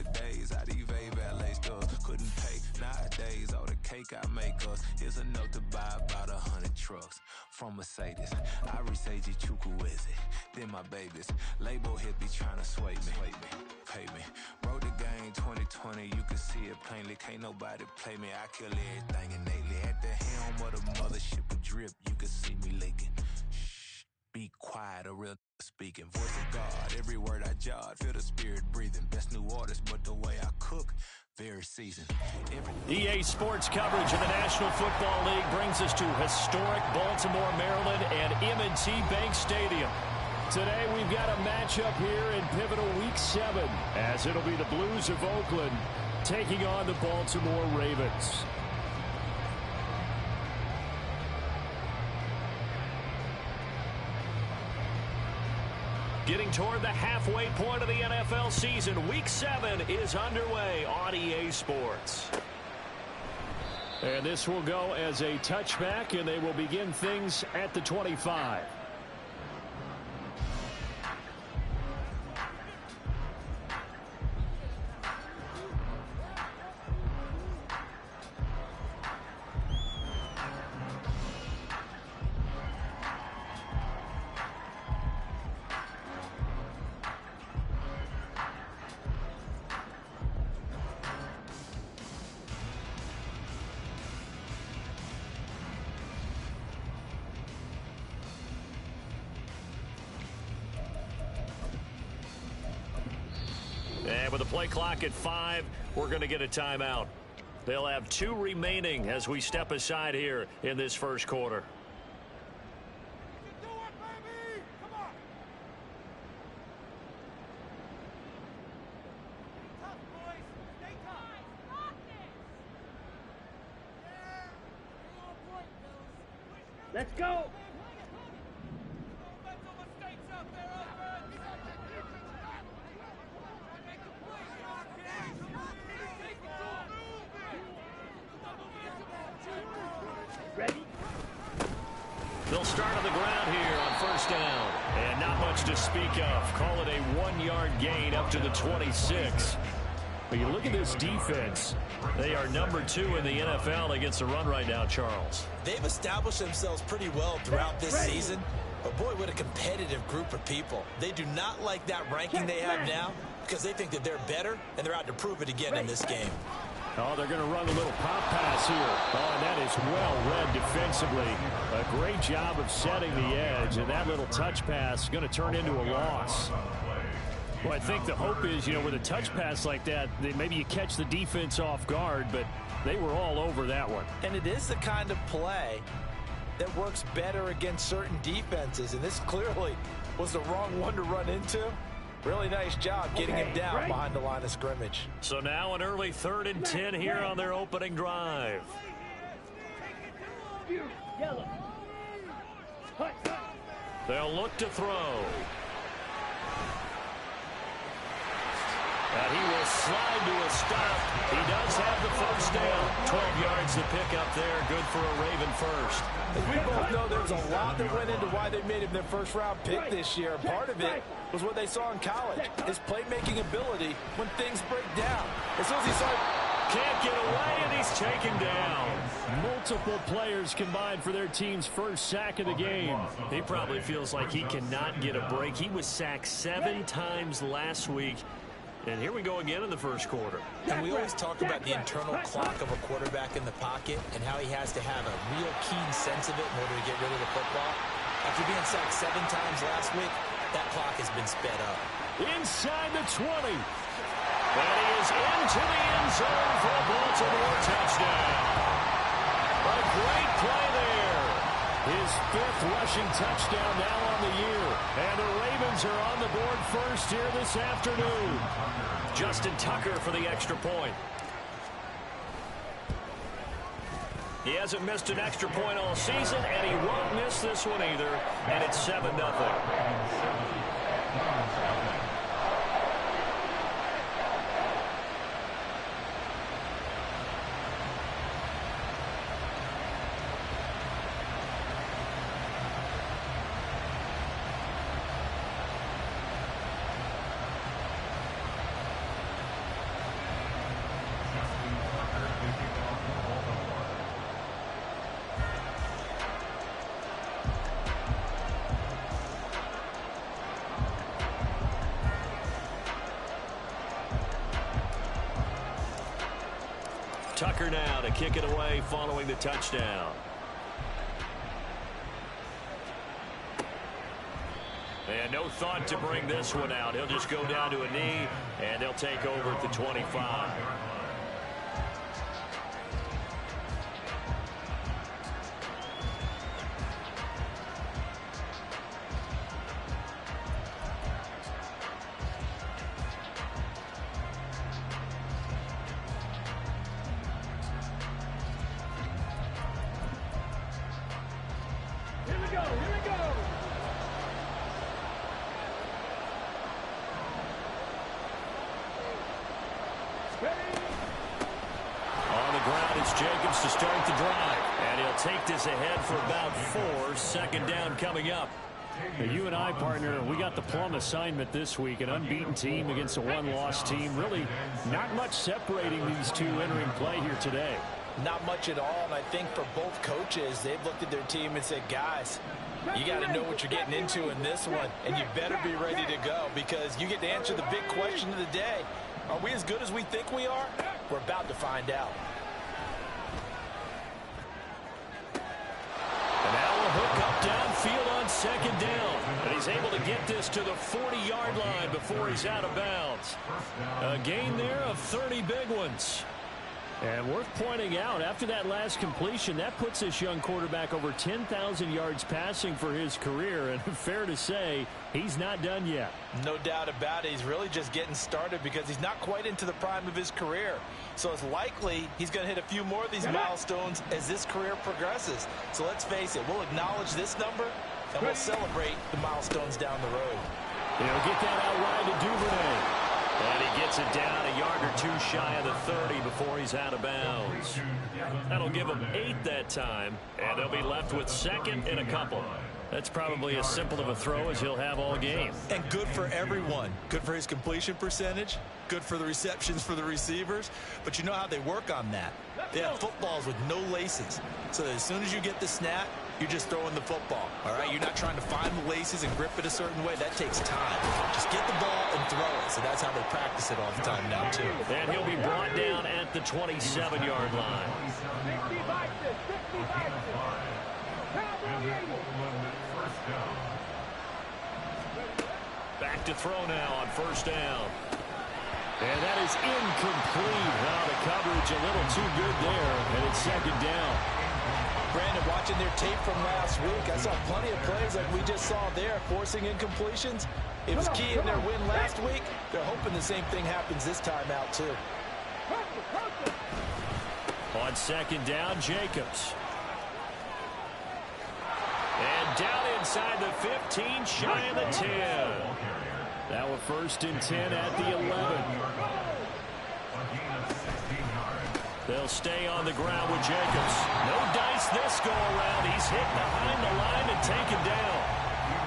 the days I evade valet stuff. Couldn't pay nowadays, all the cake I make us is enough to buy about 100 trucks from Mercedes. I resage Chukwueze, then my babies. Label hit be trying to sway me, pay me. Wrote the game 2020, you can see it plainly. Can't nobody play me, I kill everything innately. At the helm of the mothership with drip, you can see me leaking. Shh, be quiet, a real speaking. Voice of God, every word I jot, feel the spirit breathing. Best new artist, but the way I cook, very seasoned. EA Sports coverage of the National Football League brings us to historic Baltimore, Maryland, and M&T Bank Stadium. Today we've got a matchup here in pivotal Week 7, as it'll be the Blues of Oakland taking on the Baltimore Ravens. Getting toward the halfway point of the NFL season, Week 7 is underway on EA Sports. And this will go as a touchback, and they will begin things at the 25. And with the play clock at 5, we're going to get a timeout. They'll have 2 remaining as we step aside here in this first quarter. Let's go! They'll start on the ground here on first down. And not much to speak of. Call it a 1-yard gain up to the 26. But you look at this defense. They are number 2 in the NFL against the run right now, Charles. They've established themselves pretty well throughout this season. But, boy, what a competitive group of people. They do not like that ranking they have now because they think that they're better, and they're out to prove it again in this game. Oh, they're going to run a little pop pass here. Oh, and that is well read defensively. A great job of setting the edge, and that little touch pass is going to turn into a loss. Well, I think the hope is, with a touch pass like that, maybe you catch the defense off guard, but they were all over that one. And it is the kind of play that works better against certain defenses, and this clearly was the wrong one to run into. Really nice job getting him down behind the line of scrimmage. So now an early 3rd and 10 here on their opening drive. They'll look to throw. And he will slide to a stop. He does have the first down. 12 yards to pick up there. Good for a Raven first. As we both know, there's a lot that went into why they made him their first-round pick this year. Part of it was what they saw in college, his playmaking ability when things break down. As soon as he saw it, can't get away, and he's taken down. Multiple players combined for their team's first sack of the game. He probably feels like he cannot get a break. He was sacked 7 times last week. And here we go again in the first quarter. And we always talk about the internal clock of a quarterback in the pocket and how he has to have a real keen sense of it in order to get rid of the football. After being sacked 7 times last week, that clock has been sped up. Inside the 20. And he is into the end zone for a Baltimore touchdown. A great play there. His 5th rushing touchdown now on the year. And the Ravens are on the board first here this afternoon. Justin Tucker for the extra point. He hasn't missed an extra point all season, and he won't miss this one either. And it's 7-0. Tucker now to kick it away following the touchdown. And no thought to bring this one out. He'll just go down to a knee, and they'll take over at the 25. Here we go, here we go. On the ground, it's Jacobs to start the drive. And he'll take this ahead for about 4. Second down coming up. Now, you and I, partner, we got the plum assignment this week. An unbeaten team against a one-loss team. Really not much separating these two entering play here today. Not much at all, and I think for both coaches, they've looked at their team and said, guys, you got to know what you're getting into in this one, and you better be ready to go because you get to answer the big question of the day. Are we as good as we think we are? We're about to find out. And now a hook up downfield on second down. And he's able to get this to the 40-yard line before he's out of bounds. A gain there of 30 big ones. And worth pointing out, after that last completion, that puts this young quarterback over 10,000 yards passing for his career. And fair to say, he's not done yet. No doubt about it. He's really just getting started because he's not quite into the prime of his career. So it's likely he's going to hit a few more of these milestones as this career progresses. So let's face it, we'll acknowledge this number and we'll celebrate the milestones down the road. He'll get that out wide to Duvernay. And he gets it down a yard or 2 shy of the 30 before he's out of bounds. That'll give him 8 that time, and they'll be left with second and a couple. That's probably as simple of a throw as he'll have all game. And good for everyone. Good for his completion percentage. Good for the receptions for the receivers. But you know how they work on that. They have footballs with no laces. So as soon as you get the snap, you're just throwing the football. All right? You're not trying to find the laces and grip it a certain way. That takes time. Just get the ball and throw it. So that's how they practice it all the time now, too. And he'll be brought down at the 27-yard line. 60 boxes, 60 boxes. Back to throw now on first down. And that is incomplete. Now the coverage a little too good there, and it's second down. Brandon, watching their tape from last week, I saw plenty of plays like we just saw there, forcing incompletions. It was key in their win last week. They're hoping the same thing happens this time out, too. On second down, Jacobs. And down inside the 15, shy of the 10. Now a 1st and 10 at the 11. They'll stay on the ground with Jacobs. No dice this go around. He's hit behind the line and taken down.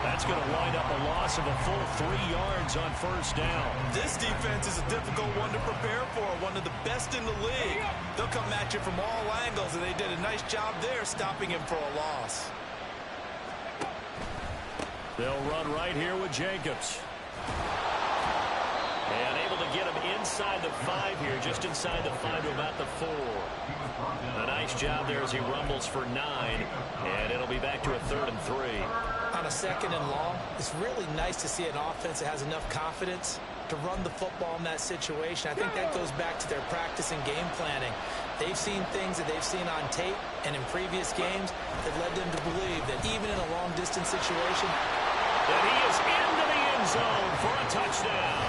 That's going to wind up a loss of a full 3 yards on first down. This defense is a difficult one to prepare for, one of the best in the league. They'll come at you from all angles, and they did a nice job there stopping him for a loss. They'll run right here with Jacobs. And able to get him inside the 5 here, just inside the 5 to about the 4. A nice job there as he rumbles for 9, and it'll be back to a 3rd and 3. On a 2nd and long, it's really nice to see an offense that has enough confidence to run the football in that situation. I think that goes back to their practice and game planning. They've seen things that they've seen on tape and in previous games that led them to believe that even in a long-distance situation, and he is into the end zone for a touchdown.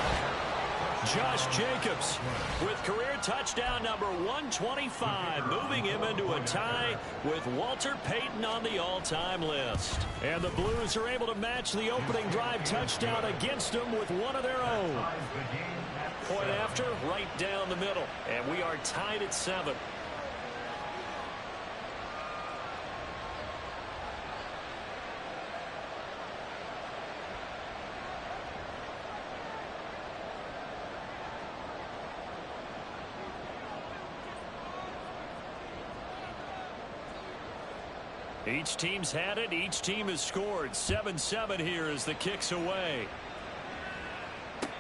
Josh Jacobs with career touchdown number 125, moving him into a tie with Walter Payton on the all-time list. And the Blues are able to match the opening drive touchdown against them with one of their own. Point after, right down the middle. And we are tied at 7. Each team's had it. Each team has scored. 7-7 here as the kick's away.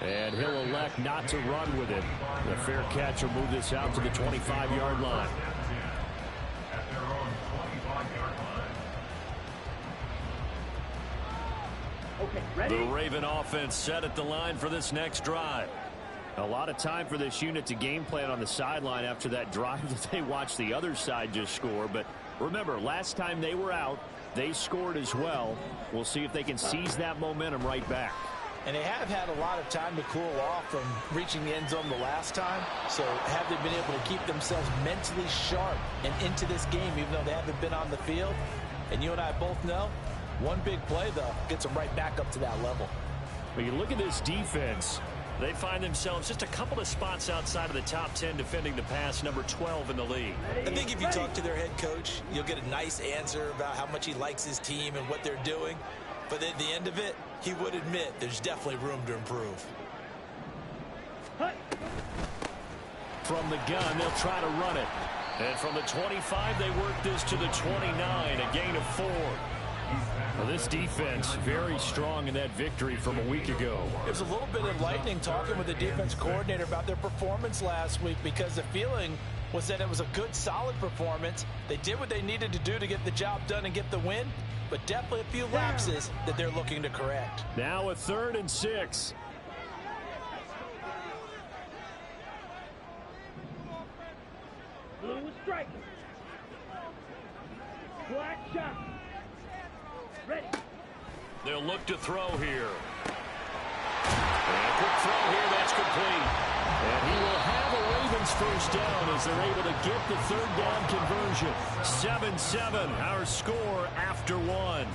And he'll elect not to run with it. The fair catch will move this out to the 25-yard line. Okay, ready? The Raven offense set at the line for this next drive. A lot of time for this unit to game plan on the sideline after that drive that they watched the other side just score. But remember, last time they were out, they scored as well. We'll see if they can seize that momentum right back. And they have had a lot of time to cool off from reaching the end zone the last time. So have they been able to keep themselves mentally sharp and into this game even though they haven't been on the field? And you and I both know, one big play, though, gets them right back up to that level. When you look at this defense, they find themselves just a couple of spots outside of the top 10 defending the pass, number 12 in the league. I think if you talk to their head coach, you'll get a nice answer about how much he likes his team and what they're doing. But at the end of it, he would admit there's definitely room to improve. From the gun, they'll try to run it. And from the 25, they work this to the 29, a gain of 4. Well, this defense very strong in that victory from a week ago. It was a little bit enlightening talking with the defense coordinator about their performance last week because the feeling was that it was a good, solid performance. They did what they needed to do to get the job done and get the win, but definitely a few lapses that they're looking to correct. Now a 3rd and 6. Blue is striking. Black shot. Ready. They'll look to throw here. And a quick throw here, that's complete. And he will have a Ravens first down as they're able to get the 3rd down conversion. 7-7, our score after 1.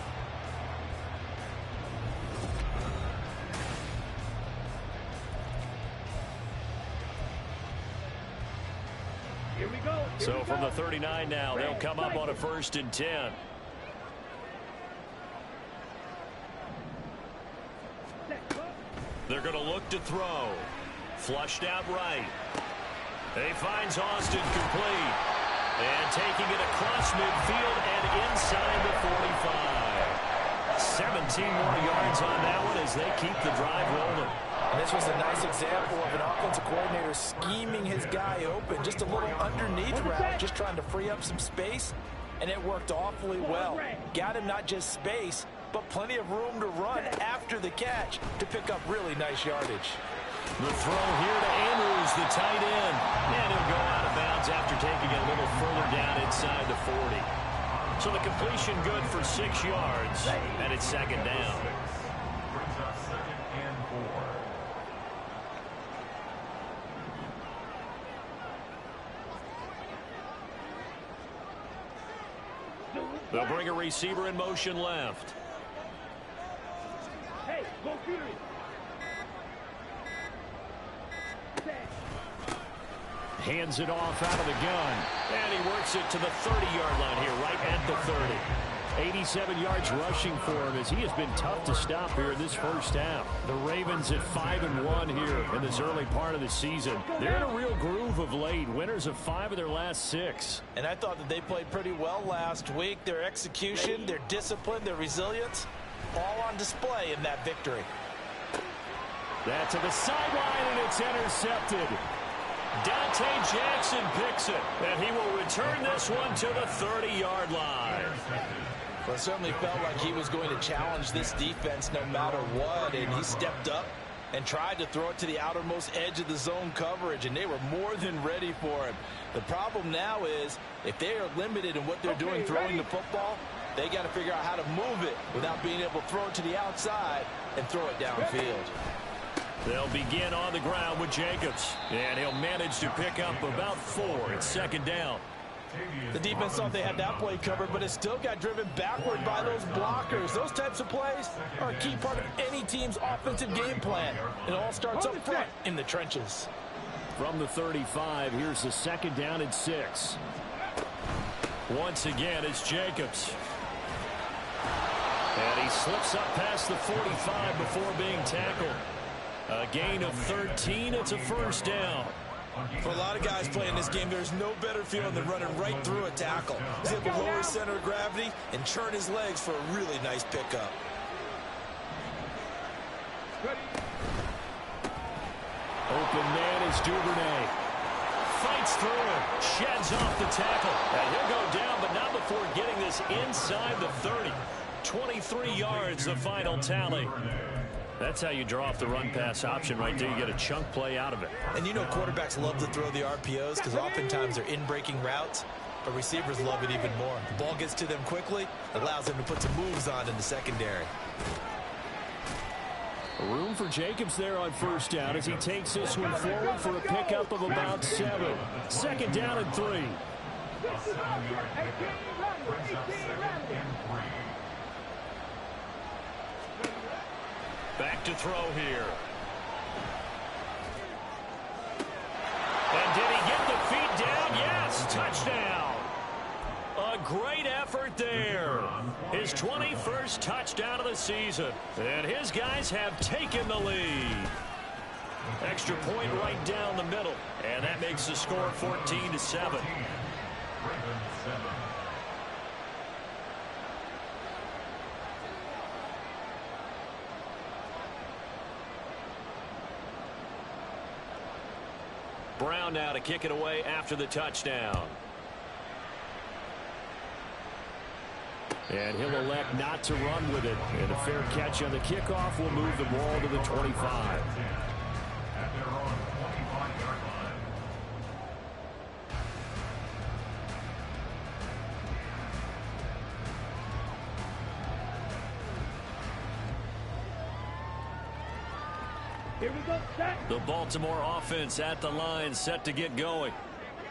Here we go. So from the 39 now, they'll come up on a 1st and 10. They're going to look to throw. Flushed out right. He finds Austin complete. And taking it across midfield and inside the 45. 17 more yards on that one as they keep the drive rolling. And this was a nice example of an offensive coordinator scheming his guy open. Just a little underneath route, just trying to free up some space. And it worked awfully well. Got him not just space, but plenty of room to run after the catch to pick up really nice yardage. The throw here to Andrews, the tight end. And he'll go out of bounds after taking it a little further down inside the 40. So the completion good for 6 yards, and it's 2nd down. They'll bring a receiver in motion left. Hey, go Fury. Hands it off out of the gun. And he works it to the 30-yard line here, right at the 30. 87 yards rushing for him as he has been tough to stop here in this first half. The Ravens at 5-1 here in this early part of the season. They're in a real groove of late. Winners of 5 of their last 6. And I thought that they played pretty well last week. Their execution, their discipline, their resilience, all on display in that victory. That to the sideline, and it's intercepted. Dante Jackson picks it, and he will return this one to the 30-yard line. Well, it certainly felt like he was going to challenge this defense no matter what, and he stepped up and tried to throw it to the outermost edge of the zone coverage, and they were more than ready for him. The problem now is if they are limited in what they're doing throwing the football, they got to figure out how to move it without being able to throw it to the outside and throw it downfield. They'll begin on the ground with Jacobs, and he'll manage to pick up about 4. It's 2nd down. The defense thought they had that play covered, but it still got driven backward by those blockers. Those types of plays are a key part of any team's offensive game plan. It all starts up front in the trenches. From the 35, here's the 2nd down and 6. Once again, it's Jacobs. And he slips up past the 45 before being tackled. A gain of 13. It's a 1st down. For a lot of guys playing this game, there's no better feeling than running right through a tackle. He's able to lower his center of gravity and churn his legs for a really nice pickup. Open man is Duvernay. Fights through him. Sheds off the tackle. And he'll go down, but not before getting this inside the 30. 23 yards, the final tally. That's how you draw off the run-pass option right there. You get a chunk play out of it. And you know quarterbacks love to throw the RPOs because oftentimes they're in-breaking routes, but receivers love it even more. The ball gets to them quickly, allows them to put some moves on in the secondary. Room for Jacobs there on first down as he takes this one forward for a pickup of about 7. Second down and 3. Back to throw here. And did he get the feet down? Yes, touchdown. A great effort there. His 21st touchdown of the season. And his guys have taken the lead. Extra point right down the middle. And that makes the score 14-7. Brown now to kick it away after the touchdown. And he'll elect not to run with it. And a fair catch on the kickoff will move the ball to the 25. Here we go, set. The Baltimore offense at the line, set to get going.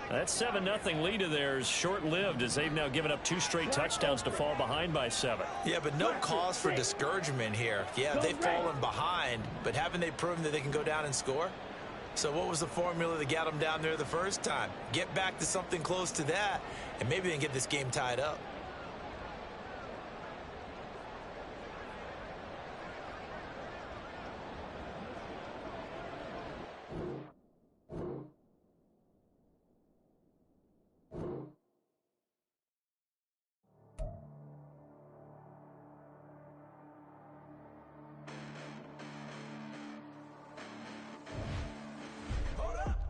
That 7-0 lead of theirs short-lived as they've now given up 2 straight touchdowns to fall behind by 7. Yeah, but no cause for discouragement here. Yeah, they've fallen behind, but haven't they proven that they can go down and score? So what was the formula that got them down there the first time? Get back to something close to that, and maybe they can get this game tied up.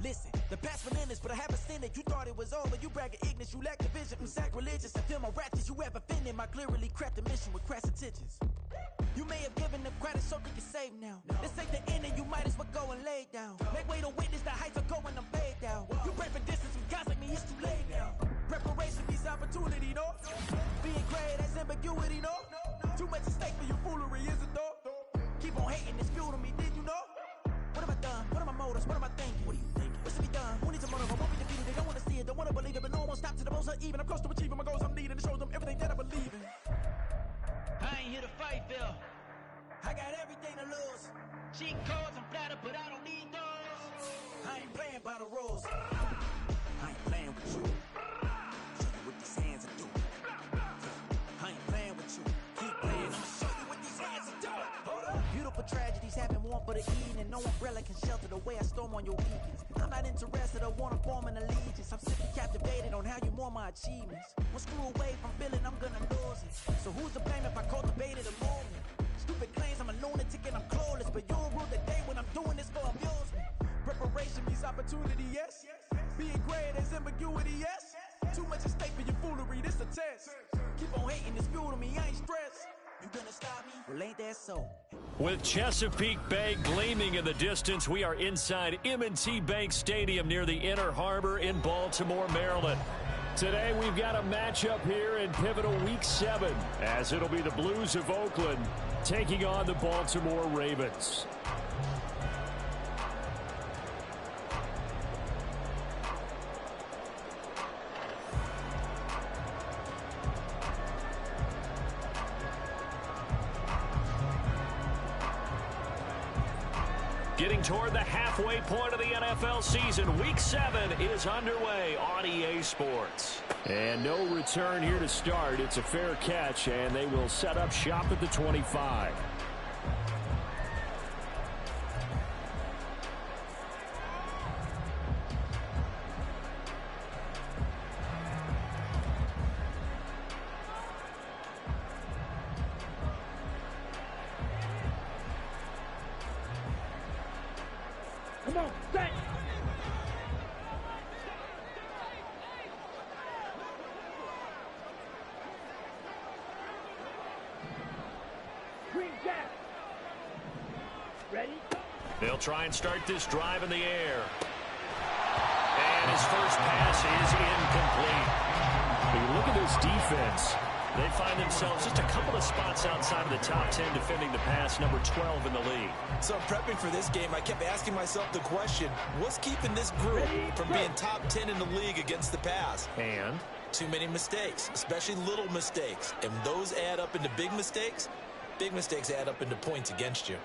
Listen, the past relentless, but I haven't seen it. You thought it was over, you bragging ignorance, you lack the vision. I'm sacrilegious, I feel my ratchets, you have offended my clearly crafted mission with crass intentions. You may have given them credit so they can save now. This ain't the end and you might as well go and lay down. Make way to witness the heights are going, I'm paid down. You pray for distance from guys like me, it's too late now. Preparation means opportunity, no? Being great, that's ambiguity, no? Too much at stake for your foolery, is it though? Keep on hating, it's fuel to me, did you know? What have I done? What are my motives? What am I thinking? What are you thinking? What's to be done? Who needs a motive? I won't be defeated. They don't want to see it, don't want to believe it, but no one won't stop to the most even. I'm close to achieving my goals. I'm needing to show them everything that I believe in. I ain't here to fight, Bill. I got everything to lose. Cheat codes, I'm flattered, but I don't need those. I ain't playing by the rules. I ain't playing with you. Show you what these hands are doing. I ain't playing with you. Keep playing. I'ma show you what these hands are doing. Hold up. Beautiful tragedies happen one for the evening. No umbrella can shelter the way I storm on your weekends. I'm not interested or want to form an allegiance. I'm simply captivated on how you more my achievements. One screw away from feeling I'm gonna lose it. So who's to blame if I cultivated a movement? Stupid claims I'm a lunatic and I'm clueless, but you'll rule the day when I'm doing this for amusement. Preparation means opportunity, yes. Being great is ambiguity, yes. Too much at stake for your foolery, this a test. Keep on hating, it's fuel to me, I ain't stressed. You gonna stop me? Well, ain't that so? With Chesapeake Bay gleaming in the distance, we are inside M&T Bank Stadium near the Inner Harbor in Baltimore, Maryland. Today we've got a matchup here in pivotal Week 7, as it'll be the Blues of Oakland taking on the Baltimore Ravens. Getting toward the halfway point of the NFL season, Week 7 is underway on EA Sports. And no return here to start. It's a fair catch, and they will set up shop at the 25. Come on, set. Green jack. Ready? They'll try and start this drive in the air. And his first pass is incomplete. You look at this defense. They find themselves just a couple of spots outside of the top 10 defending the pass, number 12 in the league. So prepping for this game, I kept asking myself the question, what's keeping this group from being top 10 in the league against the pass? And too many mistakes, especially little mistakes. And those add up into big mistakes. Big mistakes add up into points against you.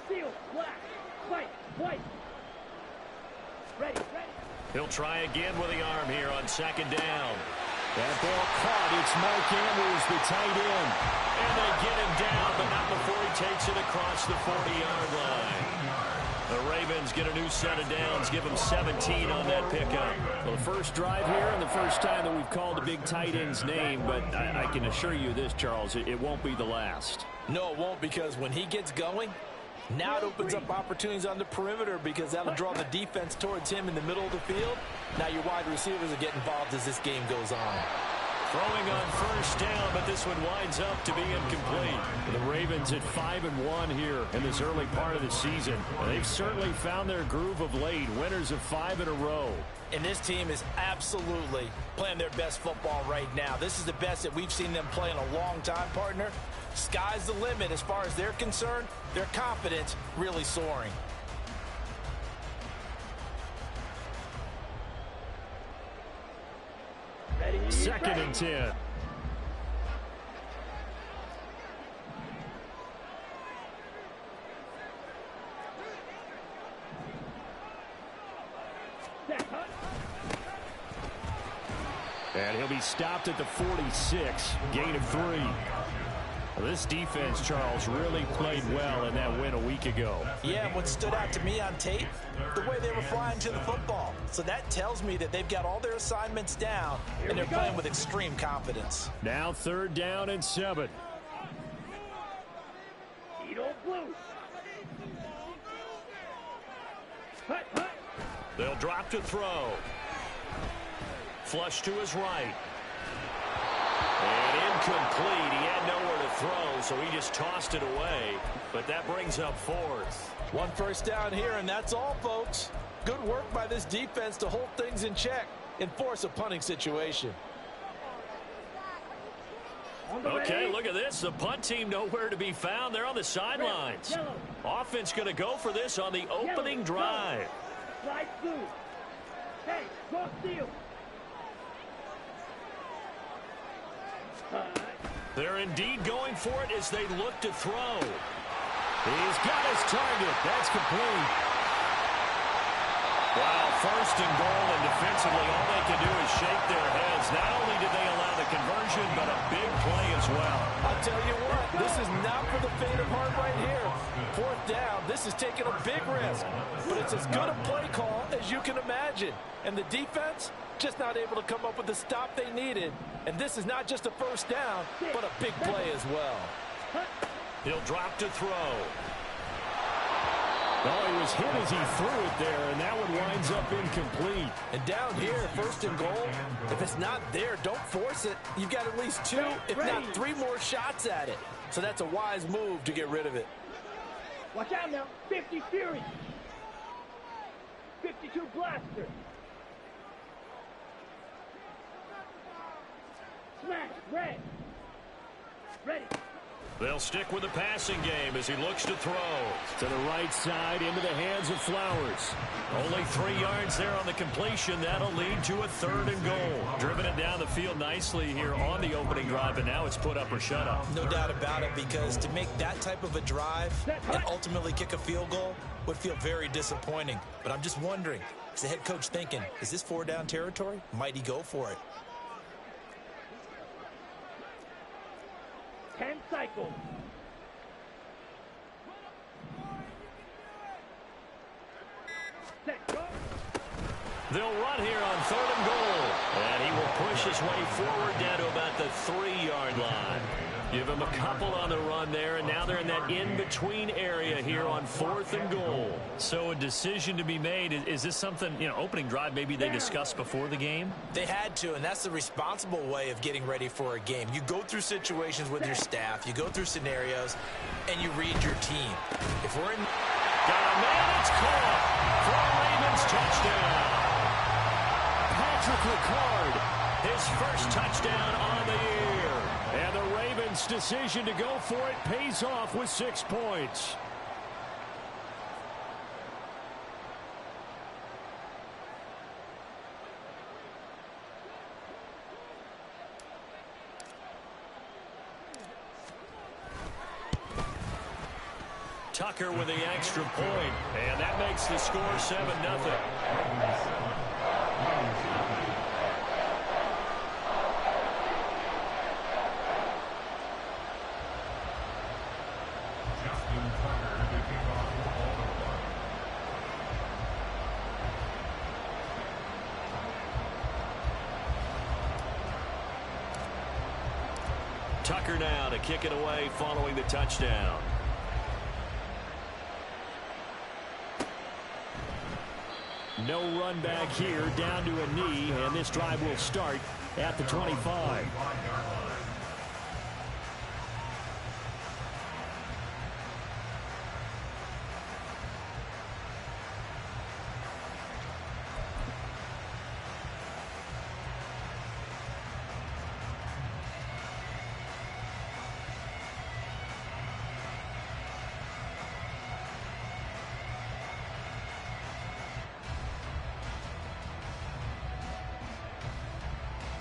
Seal, black, white, white. Ready, ready. he'll try again with the arm here on second down. That ball caught. It's Mark Andrews, the tight end. And they get him down, but not before he takes it across the 40-yard line. The Ravens get a new set of downs, give them 17 on that pickup. Well, the first drive here and the first time that we've called the big tight end's name, but I can assure you this, Charles, it won't be the last. No, it won't, because when he gets going, now it opens up opportunities on the perimeter because that'll draw the defense towards him in the middle of the field. Now your wide receivers are getting involved as this game goes on. Throwing on first down, but this one winds up to be incomplete. The Ravens at 5-1 here in this early part of the season. They've certainly found their groove of late, winners of 5 in a row. And this team is absolutely playing their best football right now. This is the best that we've seen them play in a long time, partner. Sky's the limit as far as they're concerned. Their confidence really soaring. Ready, Second ready. and 10. Set, huh? And he'll be stopped at the 46, gain of 3. Well, this defense, Charles, really played well in that win a week ago. Yeah, and what stood out to me on tape, the way they were flying to the football. So that tells me that they've got all their assignments down, and they're playing with extreme confidence. Now 3rd down and 7. Edo blue. Hut, hut. They'll drop to throw. Flush to his right. And incomplete. He had nowhere to throw, so he just tossed it away. But that brings up 4th. One first down here, and that's all, folks. Good work by this defense to hold things in check and force a punting situation. Okay, look at this. The punt team nowhere to be found. They're on the sidelines. Yellow. Offense going to go for this on the opening drive. Slide blue. Hey, go steal. They're indeed going for it as they look to throw. He's got his target. That's complete. Wow, 1st and goal, and defensively all they can do is shake their heads. Not only did they allow the conversion, but a big play as well. I'll tell you what, this is not for the faint of heart right here. 4th down, this is taking a big risk, but it's as good a play call as you can imagine. And the defense, just not able to come up with the stop they needed. And this is not just a first down, but a big play as well. He'll drop to throw. Oh, he was hit as he threw it there, and that one winds up incomplete. And down here, 1st and goal, if it's not there, don't force it. You've got at least 2, if not 3 more shots at it. So that's a wise move to get rid of it. Watch out now. 50 Fury. 52 Blaster. Smash. Red. Ready. They'll stick with the passing game as he looks to throw. To the right side, into the hands of Flowers. Only 3 yards there on the completion. That'll lead to a 3rd and goal. Driven it down the field nicely here on the opening drive, and now it's put up or shut up. No doubt about it, because to make that type of a drive and ultimately kick a field goal would feel very disappointing. But I'm just wondering, is the head coach thinking, is this 4-down territory? Might he go for it? 10 cycles. Set, go. They'll run here on 3rd and goal. And he will push his way forward down to about the 3-yard line. Give him a couple on the run there, and now they're in that in-between area here on 4th and goal. So a decision to be made. Is this something, opening drive maybe they discussed before the game? They had to, and that's the responsible way of getting ready for a game. You go through situations with your staff, you go through scenarios, and you read your team. If we're in... Got a man, it's caught for a Ravens touchdown. Patrick Ricard, his first touchdown on the year. And the Ravens' decision to go for it pays off with 6 points. Tucker with the extra point, and that makes the score 7-0. Tucker now to kick it away following the touchdown. No run back here, down to a knee, and this drive will start at the 25.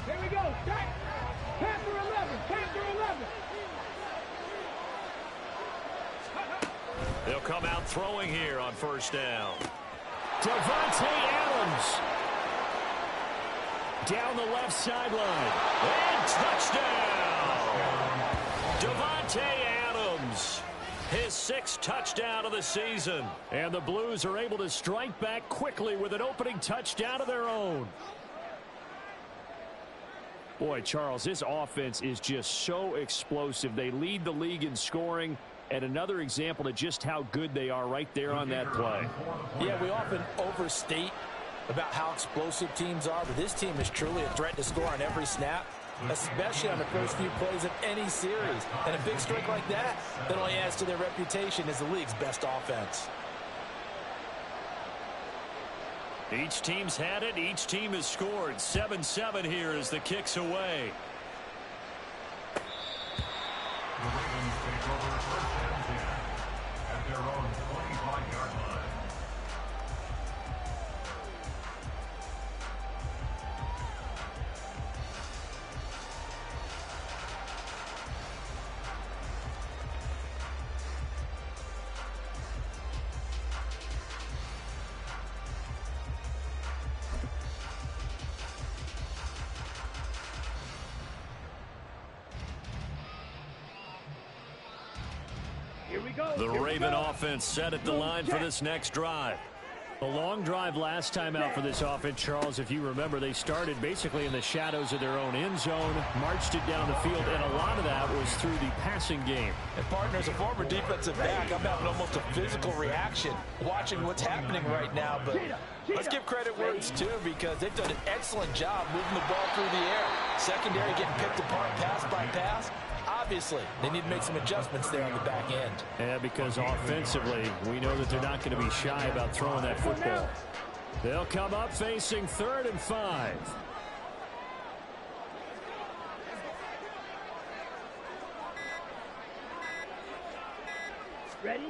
Here we go. Start. Panther 11. Panther 11. They'll come out throwing here on 1st down. Davante Adams. Down the left sideline. And touchdown. Davante Adams. His 6th touchdown of the season. And the Blues are able to strike back quickly with an opening touchdown of their own. Boy, Charles, this offense is just so explosive. They lead the league in scoring, and another example of just how good they are right there on that play. Yeah, we often overstate about how explosive teams are, but this team is truly a threat to score on every snap, especially on the first few plays of any series. And a big streak like that only adds to their reputation as the league's best offense. Each team's had it. Each team has scored. 7-7 here as the kick's away. The Ravens take over 1st and 10 at their own 25-yard line. Here we go. The Raven offense set at the line for this next drive. A long drive last time out for this offense, Charles. If you remember, they started basically in the shadows of their own end zone, marched it down the field, and a lot of that was through the passing game. And partners, a former defensive back, I'm having almost a physical reaction watching what's happening right now. But let's give credit where it's due, because they've done an excellent job moving the ball through the air. Secondary getting picked apart pass by pass. Obviously, they need to make some adjustments there on the back end. Yeah, because offensively, we know that they're not going to be shy about throwing that football. They'll come up facing 3rd and 5. Ready?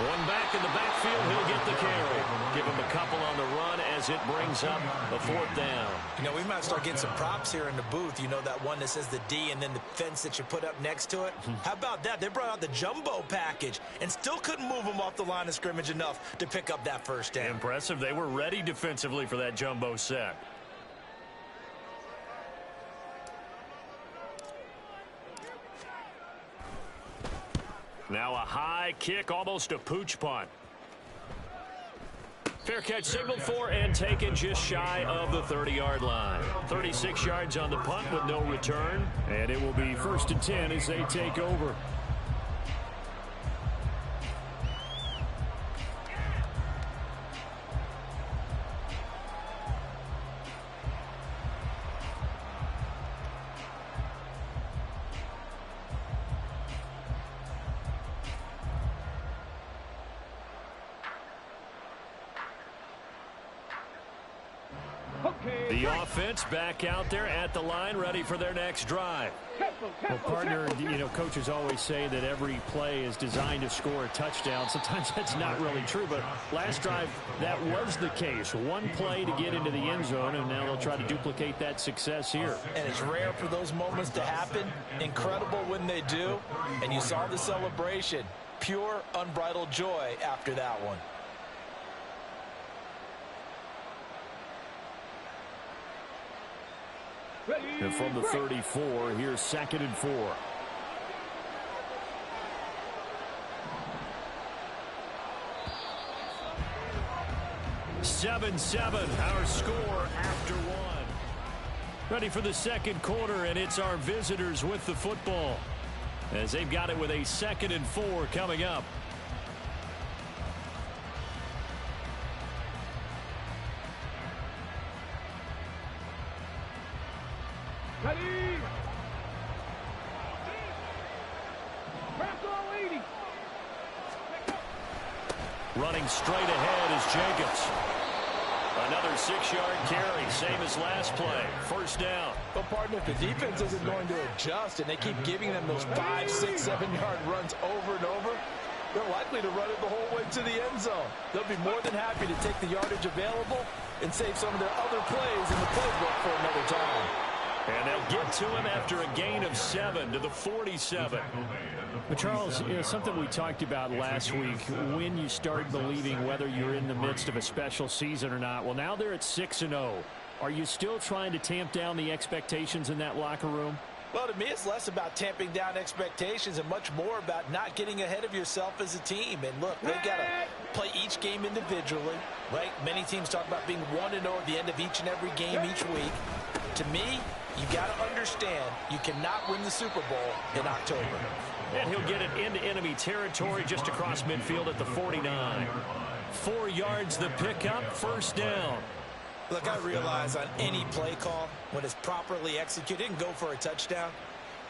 One back in the backfield, he'll get the carry. Give him a couple on the run as it brings up a 4th down. You know, we might start getting some props here in the booth. You know, that one that says the D and then the fence that you put up next to it? How about that? They brought out the jumbo package and still couldn't move them off the line of scrimmage enough to pick up that 1st down. Impressive. They were ready defensively for that jumbo set. Now a high kick, almost a pooch punt. Fair catch signaled for and taken just shy of the 30-yard line. 36 yards on the punt with no return. And it will be 1st and 10 as they take over. The offense back out there at the line, ready for their next drive. Well, partner, coaches always say that every play is designed to score a touchdown. Sometimes that's not really true, but last drive, that was the case. One play to get into the end zone, and now they'll try to duplicate that success here. And it's rare for those moments to happen. Incredible when they do. And you saw the celebration. Pure, unbridled joy after that one. And from the 34, here's 2nd and 4. Seven, our score after one. Ready for the second quarter, and it's our visitors with the football, as they've got it with a 2nd and 4 coming up. Ready! Press all 80! Running straight ahead is Jacobs. Another 6-yard carry, same as last play. 1st down. But, partner, if the defense isn't going to adjust and they keep giving them those 5, 6, 7-yard runs over and over, they're likely to run it the whole way to the end zone. They'll be more than happy to take the yardage available and save some of their other plays in the playbook for another time. And they'll get to him after a gain of 7 to the 47. But Charles, something we talked about last week, when you start believing whether you're in the midst of a special season or not. Well, now they're at 6-0. Are you still trying to tamp down the expectations in that locker room? Well, to me, it's less about tamping down expectations and much more about not getting ahead of yourself as a team. And look, they've got to play each game individually, right? Many teams talk about being 1-0 at the end of each and every game each week. To me, you got to understand you cannot win the Super Bowl in October. And he'll get it into enemy territory just across midfield at the 49. 4 yards the pickup, 1st down. Look, I realize on any play call, when it's properly executed, it can go for a touchdown.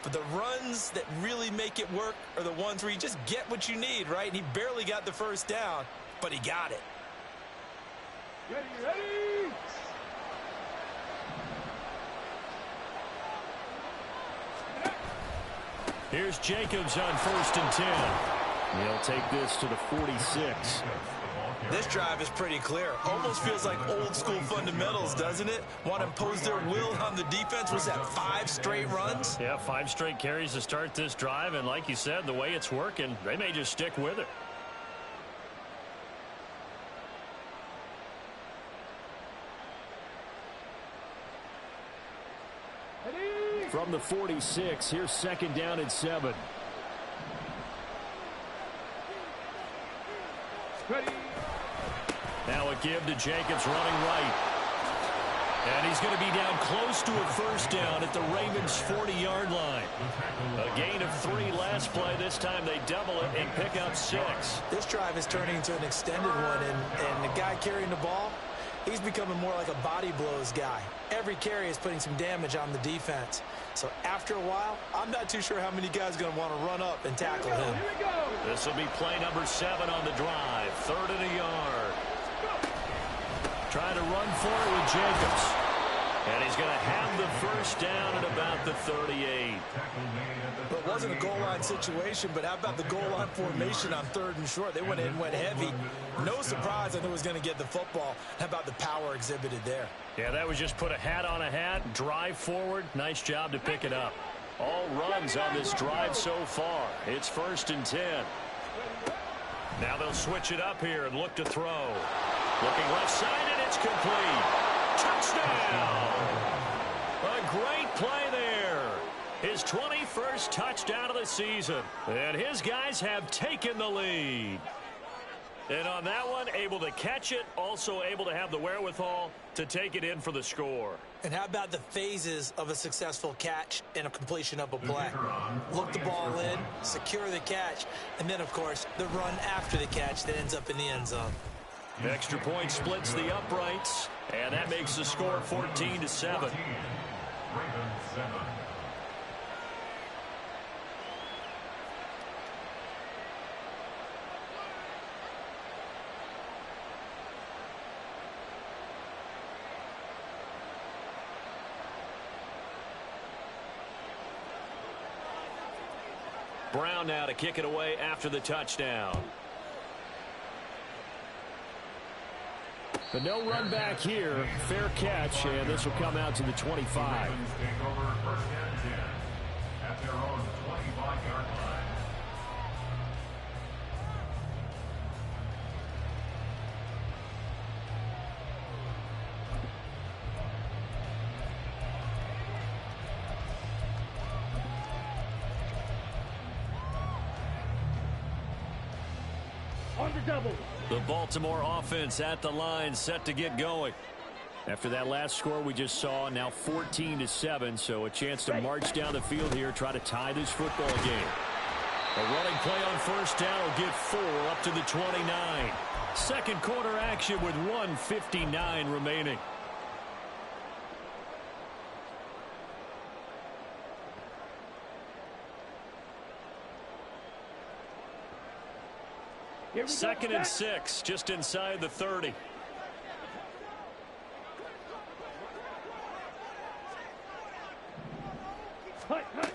But the runs that really make it work are the ones where you just get what you need, right? And he barely got the 1st down, but he got it. Ready! Here's Jacobs on 1st and 10. He'll take this to the 46. This drive is pretty clear. Almost feels like old school fundamentals, doesn't it? Want to impose their will on the defense. Was that 5 straight runs? Yeah, 5 straight carries to start this drive. And like you said, the way it's working, they may just stick with it. From the 46, here's 2nd down and 7. Ready! Now a give to Jacobs running right. And he's going to be down close to a 1st down at the Ravens' 40-yard line. A gain of 3 last play. This time they double it and pick up 6. This drive is turning into an extended one, and the guy carrying the ball, he's becoming more like a body blows guy. Every carry is putting some damage on the defense. So after a while, I'm not too sure how many guys are going to want to run up and tackle him. This will be play number 7 on the drive. 3rd and a yard. Trying to run for it with Jacobs. And he's going to have the 1st down at about the 38. Well, it wasn't a goal line situation, but how about the goal line formation on 3rd and short? They went in, went heavy. No surprise I knew he was going to get the football. How about the power exhibited there? Yeah, that was just put a hat on a hat, drive forward. Nice job to pick it up. All runs on this drive so far. It's 1st and 10. Now they'll switch it up here and look to throw. Looking left side, and it's complete. Touchdown! A great play there. His 21st touchdown of the season. And his guys have taken the lead. And on that one, able to catch it, also able to have the wherewithal to take it in for the score. And how about the phases of a successful catch and a completion of a play? Look the ball in, secure the catch, and then, of course, the run after the catch that ends up in the end zone. Extra point splits the uprights, and that makes the score 14-7. Ravens 7. Brown now to kick it away after the touchdown. But no run back here. Fair catch, and this will come out to the 25. Ravens take over 1st and 10 at their own 25-yard line. On the double. The Baltimore offense at the line, set to get going. After that last score we just saw, now 14-7, so a chance to march down the field here, try to tie this football game. A running play on 1st down will get 4 up to the 29. Second quarter action with 1:59 remaining. Here we go. 2nd and 6, just inside the 30. Hut, hut.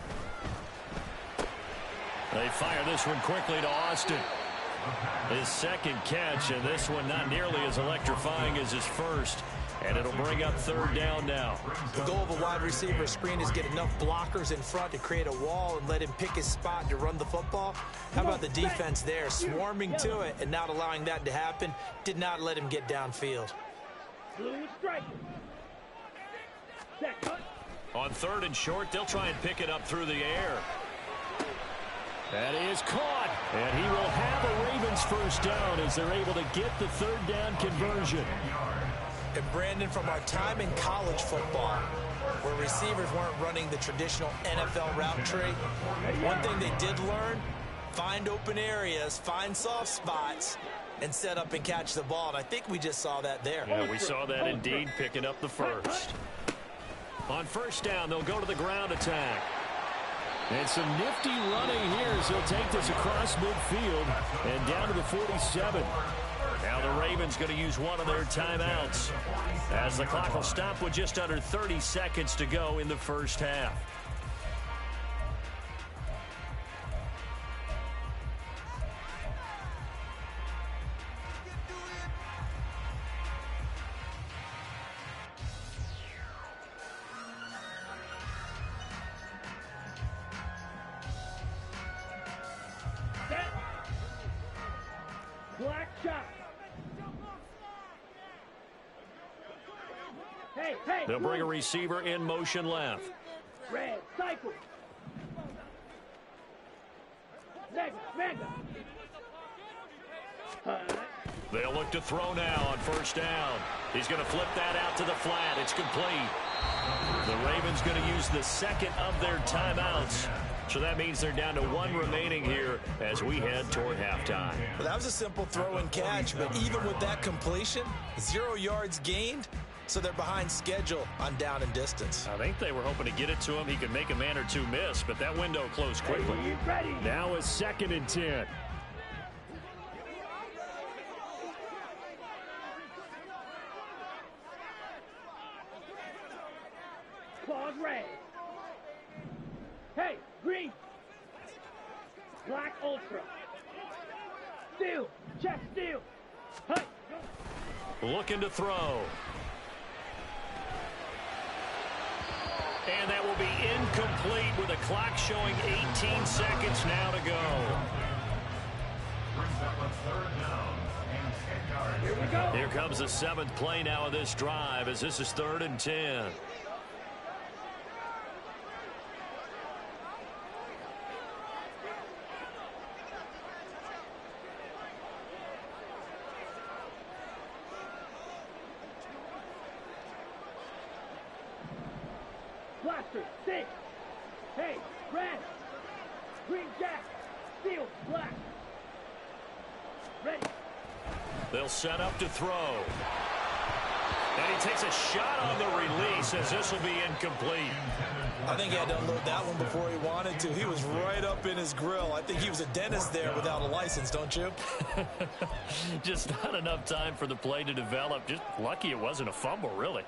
They fire this one quickly to Austin. His second catch, and this one not nearly as electrifying as his first. And it'll bring up 3rd down now. The goal of a wide receiver screen is get enough blockers in front to create a wall and let him pick his spot to run the football. How about the defense there, swarming to it and not allowing that to happen? Did not let him get downfield. Blue is striking. Set, hut. On 3rd and short, they'll try and pick it up through the air. That is caught, and he will have a Ravens 1st down as they're able to get the 3rd down conversion. And Brandon, from our time in college football, where receivers weren't running the traditional NFL route tree, one thing they did learn, find open areas, find soft spots, and set up and catch the ball. And I think we just saw that there. Yeah, we saw that indeed, picking up the first. On 1st down, they'll go to the ground attack. And some nifty running here as he'll take this across midfield and down to the 47. Now the Ravens going to use one of their timeouts as the clock will stop with just under 30 seconds to go in the 1st half. Set. Black shot. Hey, hey. They'll bring a receiver in motion left. Red, cycle. Mega. They'll look to throw now on 1st down. He's going to flip that out to the flat. It's complete. The Ravens going to use the 2nd of their timeouts. So that means they're down to 1 remaining here as we head toward halftime. Well, that was a simple throw and catch, but even with that completion, 0 yards gained, so they're behind schedule on down and distance. I think they were hoping to get it to him. He could make a man or two miss, but that window closed quickly. Ready. Now a 2nd and 10. Claws red. Hey, green. Black ultra. Steel. Check steel. Hey. Looking to throw. And that will be incomplete with the clock showing 18 seconds now to go. Brings up a 3rd down and 10 yards. Here we go. Here comes the 7th play now of this drive as this is 3rd and 10. Faster, 6. Hey, red. Green jack. Steel, black. Ready. They'll set up to throw. And he takes a shot on the release as this will be incomplete. I think he had to unload that one before he wanted to. He was right up in his grill. I think he was a dentist there without a license, don't you? Just not enough time for the play to develop. Just lucky it wasn't a fumble, really.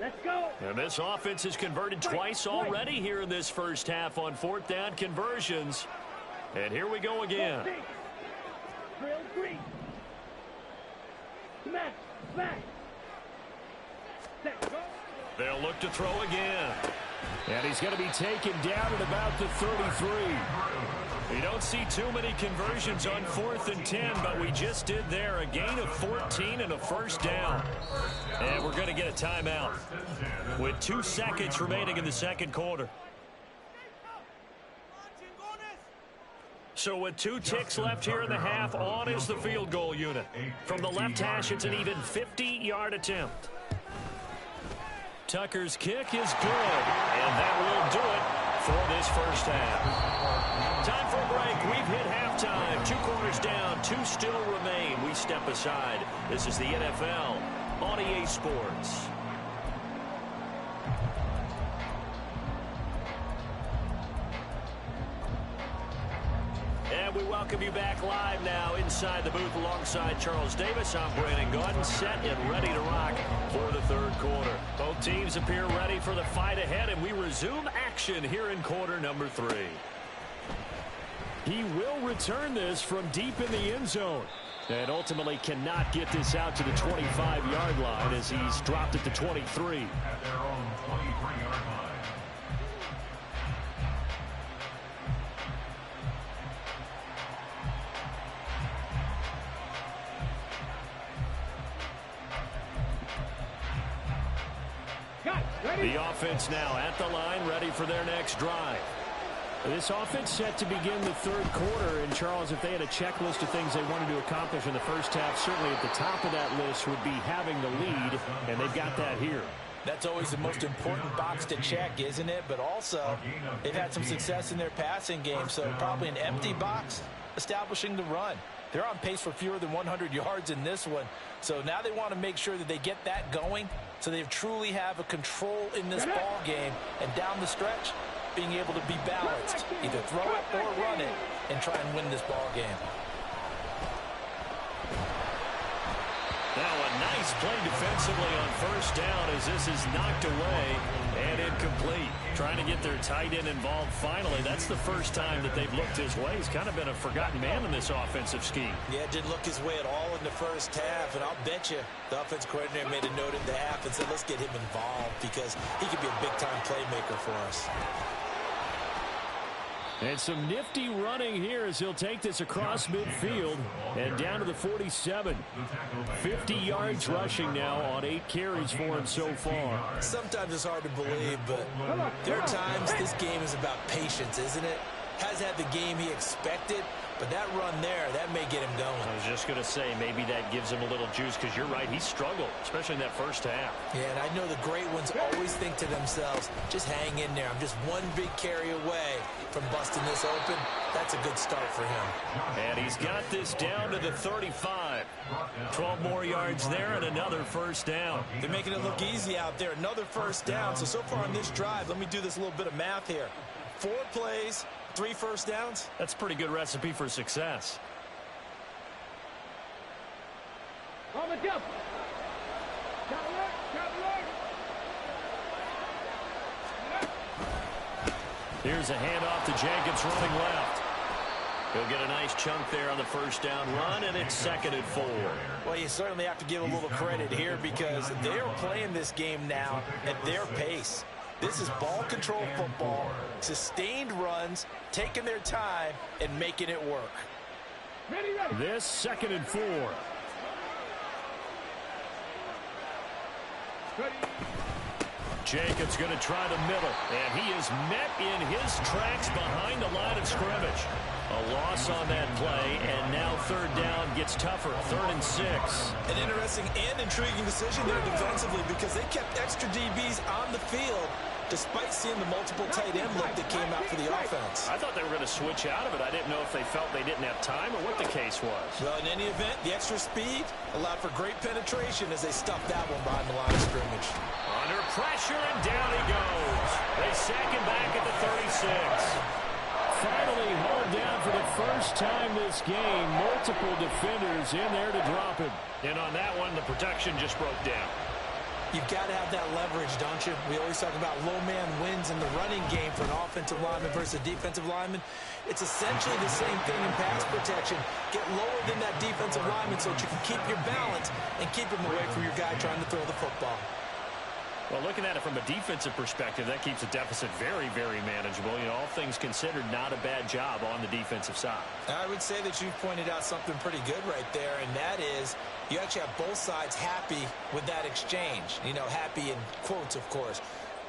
Let's go. And this offense has converted twice already here in this first half on fourth down conversions. And here we go again. Drill green. Smash, smash. Set, go. They'll look to throw again. And he's going to be taken down at about the 33. You don't see too many conversions on 4th and 10, but we just did there. A gain of 14 and a first down. And we're going to get a timeout with 2 seconds remaining in the second quarter. So with 2 ticks left here in the half, on is the field goal unit. From the left hash, it's an even 50-yard attempt. Tucker's kick is good, and that will do it for this first half. Time for a break. We've hit halftime. 2 quarters down, 2 still remain. We step aside. This is the NFL on EA Sports. And we welcome you back live now inside the booth alongside Charles Davis. I'm Brandon Gaudin, set and ready to rock for the third quarter. Both teams appear ready for the fight ahead, and we resume action here in quarter number 3. He will return this from deep in the end zone. And ultimately cannot get this out to the 25-yard line as he's dropped it to 23. At their own 23-yard line. The offense now at the line, ready for their next drive. This offense set to begin the third quarter. And, Charles, if they had a checklist of things they wanted to accomplish in the first half, certainly at the top of that list would be having the lead, and they've got that here. That's always the most important box to check, isn't it? But also, they've had some success in their passing game, so probably an empty box establishing the run. They're on pace for fewer than 100 yards in this one. So now they want to make sure that they get that going so they truly have a control in this ball game. And down the stretch, being able to be balanced. Either throw it or run it and try and win this ball game. Now a nice play defensively on first down as this is knocked away and incomplete. Trying to get their tight end involved finally. That's the first time that they've looked his way. He's kind of been a forgotten man in this offensive scheme. Yeah, didn't look his way at all in the first half, and I'll bet you the offense coordinator made a note in the half and said, let's get him involved because he could be a big-time playmaker for us. And some nifty running here as he'll take this across midfield and down to the 47. 50 yards rushing now on 8 carries for him so far. Sometimes it's hard to believe, but there are times this game is about patience, isn't it? Has had the game he expected, but that run there, that may get him going. I was just going to say, maybe that gives him a little juice because you're right, he struggled, especially in that first half. Yeah, and I know the great ones always think to themselves, just hang in there. I'm just one big carry away from busting this open. That's a good start for him. And he's got this down to the 35. 12 more yards there and another first down. They're making it look easy out there. Another first down. So far on this drive, let me do this little bit of math here. 4 plays, 3 first downs. That's a pretty good recipe for success. On the jump. Here's a handoff to Jenkins running left. He'll get a nice chunk there on the first down run, and it's 2nd and 4. Well, you certainly have to give a little credit here because they're playing this game now at their pace. This is ball control football, sustained runs, taking their time, and making it work. This 2nd and 4. Jacobs going to try the middle, and he is met in his tracks behind the line of scrimmage. A loss on that play, and now third down gets tougher. 3rd and 6. An interesting and intriguing decision there defensively because they kept extra DBs on the field despite seeing the multiple tight end look that came out for the offense. I thought they were going to switch out of it. I didn't know if they felt they didn't have time or what the case was. Well, in any event, the extra speed allowed for great penetration as they stuffed that one behind the line of scrimmage. Under pressure, and down he goes. They sack him back at the 36. Finally hauled down for the first time this game. Multiple defenders in there to drop him. And on that one, the protection just broke down. You've got to have that leverage, don't you? We always talk about low man wins in the running game for an offensive lineman versus a defensive lineman. It's essentially the same thing in pass protection. Get lower than that defensive lineman so that you can keep your balance and keep him away from your guy trying to throw the football. Well, looking at it from a defensive perspective, that keeps the deficit very, very manageable. You know, all things considered, not a bad job on the defensive side. I would say that you pointed out something pretty good right there, and that is you actually have both sides happy with that exchange. You know, happy in quotes, of course.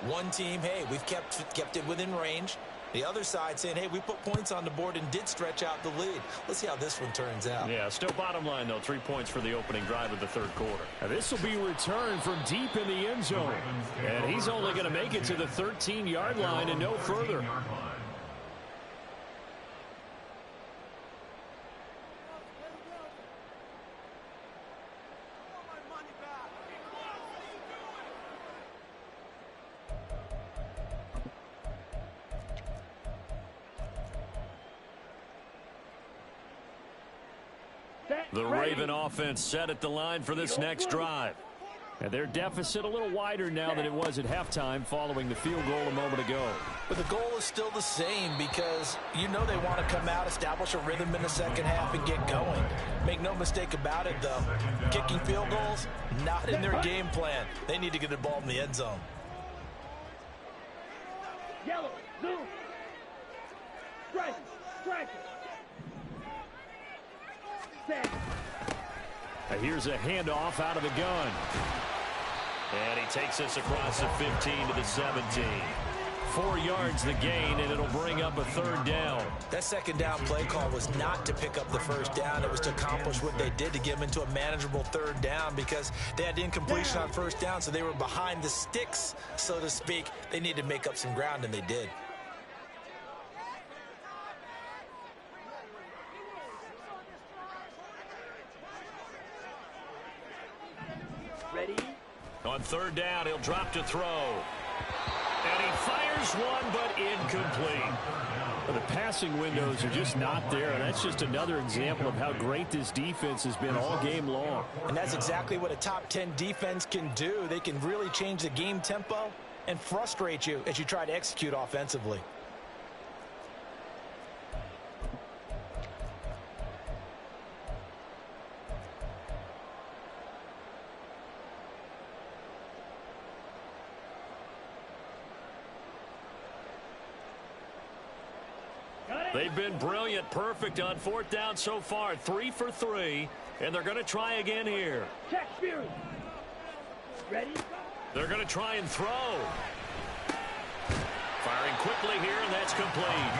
One team, hey, we've kept it within range. The other side saying, hey, we put points on the board and did stretch out the lead. Let's see how this one turns out. Yeah, still bottom line, though, 3 points for the opening drive of the third quarter. Now, this will be returned from deep in the end zone. And he's only going to make it to the 13-yard line and no further. The Raven offense set at the line for this next drive. And their deficit a little wider now than it was at halftime following the field goal a moment ago. But the goal is still the same because you know they want to come out, establish a rhythm in the second half, and get going. Make no mistake about it, though. Kicking field goals, not in their game plan. They need to get the ball in the end zone. Yellow, blue. Strike, strike. Here's a handoff out of the gun. And he takes us across the 15 to the 17. 4 yards the gain, and it'll bring up a third down. That second down play call was not to pick up the first down. It was to accomplish what they did to get them into a manageable third down because they had incompletion on first down, so they were behind the sticks, so to speak. They needed to make up some ground, and they did. Ready? On third down, he'll drop to throw. And he fires one, but incomplete. Well, the passing windows are just not there, and that's just another example of how great this defense has been all game long. And that's exactly what a top 10 defense can do. They can really change the game tempo and frustrate you as you try to execute offensively. They've been brilliant, perfect on fourth down so far. 3 for 3, and they're going to try again here. Check Fury. Ready? They're going to try and throw. Firing quickly here, and that's complete.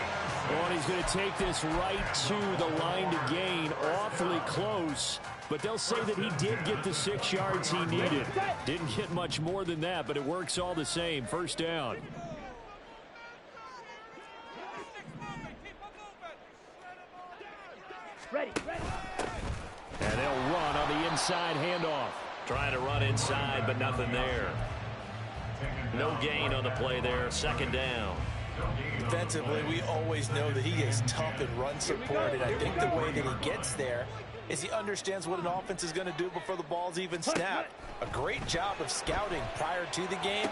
Oh, and he's going to take this right to the line to gain. Awfully close, but they'll say that he did get the 6 yards he needed. Didn't get much more than that, but it works all the same. First down. Ready, ready. And they'll run on the inside handoff. Trying to run inside, but nothing there. No gain on the play there. Second down. Defensively, we always know that he is tough in run support, and I think the way that he gets there is he understands what an offense is going to do before the ball's even snapped. A great job of scouting prior to the game,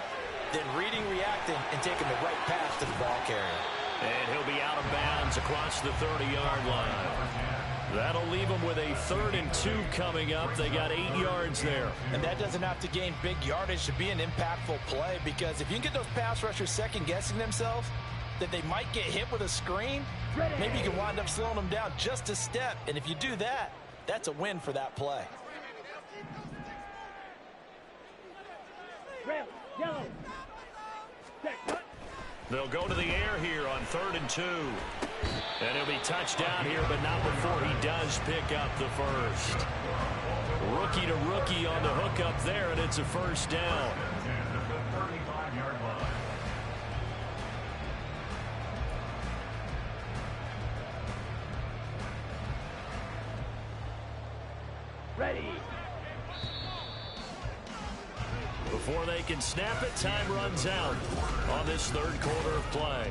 then reading, reacting, and taking the right pass to the ball carrier. And he'll be out of bounds across the 30-yard line. That'll leave them with a 3rd and 2 coming up. They got 8 yards there. And that doesn't have to gain big yardage to be an impactful play, because if you can get those pass rushers second-guessing themselves, that they might get hit with a screen, maybe you can wind up slowing them down just a step. And if you do that, that's a win for that play. Red, yellow. Check, cut. They'll go to the air here on 3rd and 2. And he'll be touched down here, but not before he does pick up the first. Rookie to rookie on the hookup there, and it's a first down. Ready. Before they can snap it, time runs out on this third quarter of play.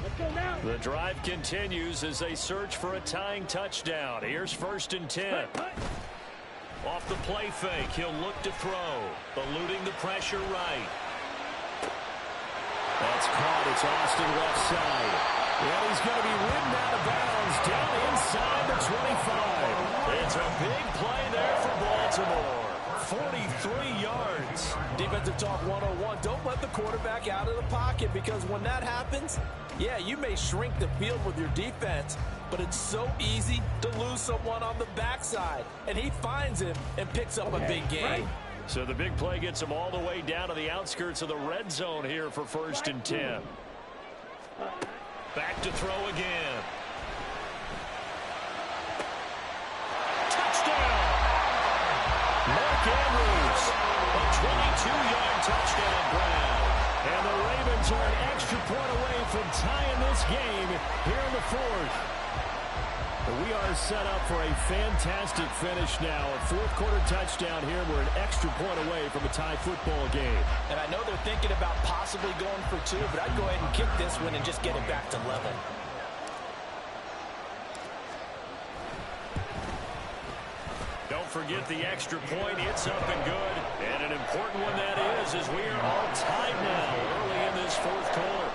Let's go now. The drive continues as they search for a tying touchdown. Here's 1st and 10. Off the play fake, he'll look to throw. Eluding the pressure right. That's caught. It's Austin left side. And he's going to be ridden out of bounds down inside the 25. It's a big play there for Baltimore. 43 yards. Defensive talk 101. Don't let the quarterback out of the pocket, because when that happens, yeah, you may shrink the field with your defense, but it's so easy to lose someone on the backside. And he finds him and picks up a big gain. So the big play gets him all the way down to the outskirts of the red zone here for 1st and 10. Back to throw again. Touchdown! Mark Andrews, a 22-yard touchdown grab. And the Ravens are an extra point away from tying this game here in the fourth. We are set up for a fantastic finish now. A fourth quarter touchdown here. We're an extra point away from a tie football game. And I know they're thinking about possibly going for 2, but I'd go ahead and kick this one and just get it back to level. Don't forget the extra point. It's up and good. And an important one that is, as we are all tied now early in this fourth quarter.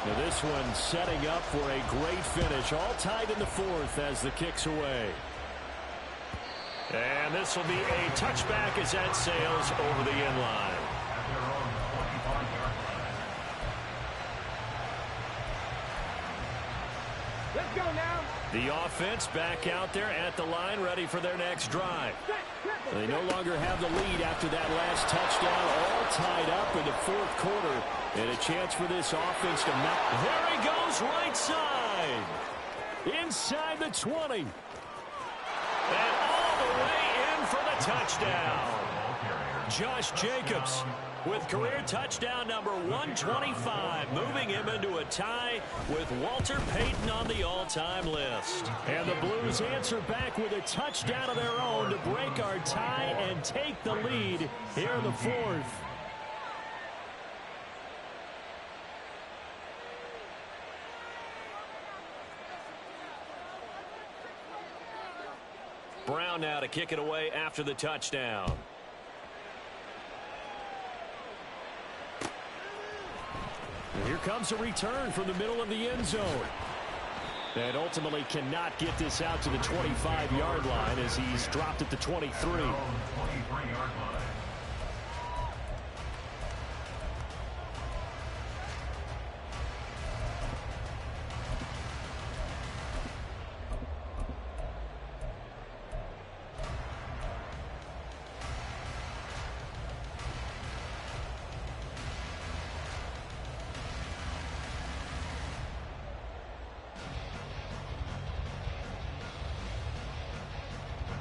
Now this one setting up for a great finish. All tied in the fourth as the kick's away. And this will be a touchback as that sails over the end line. Let's go now. The offense back out there at the line, ready for their next drive. They no longer have the lead after that last touchdown, all tied up in the fourth quarter. And a chance for this offense to mount. There he goes, right side. Inside the 20. And all the way in for the touchdown. Josh Jacobs with career touchdown number 125, moving him into a tie with Walter Payton on the all-time list. And the Blues answer back with a touchdown of their own to break our tie and take the lead here in the fourth. Brown now to kick it away after the touchdown. And here comes a return from the middle of the end zone. And ultimately cannot get this out to the 25-yard line as he's dropped at the 23.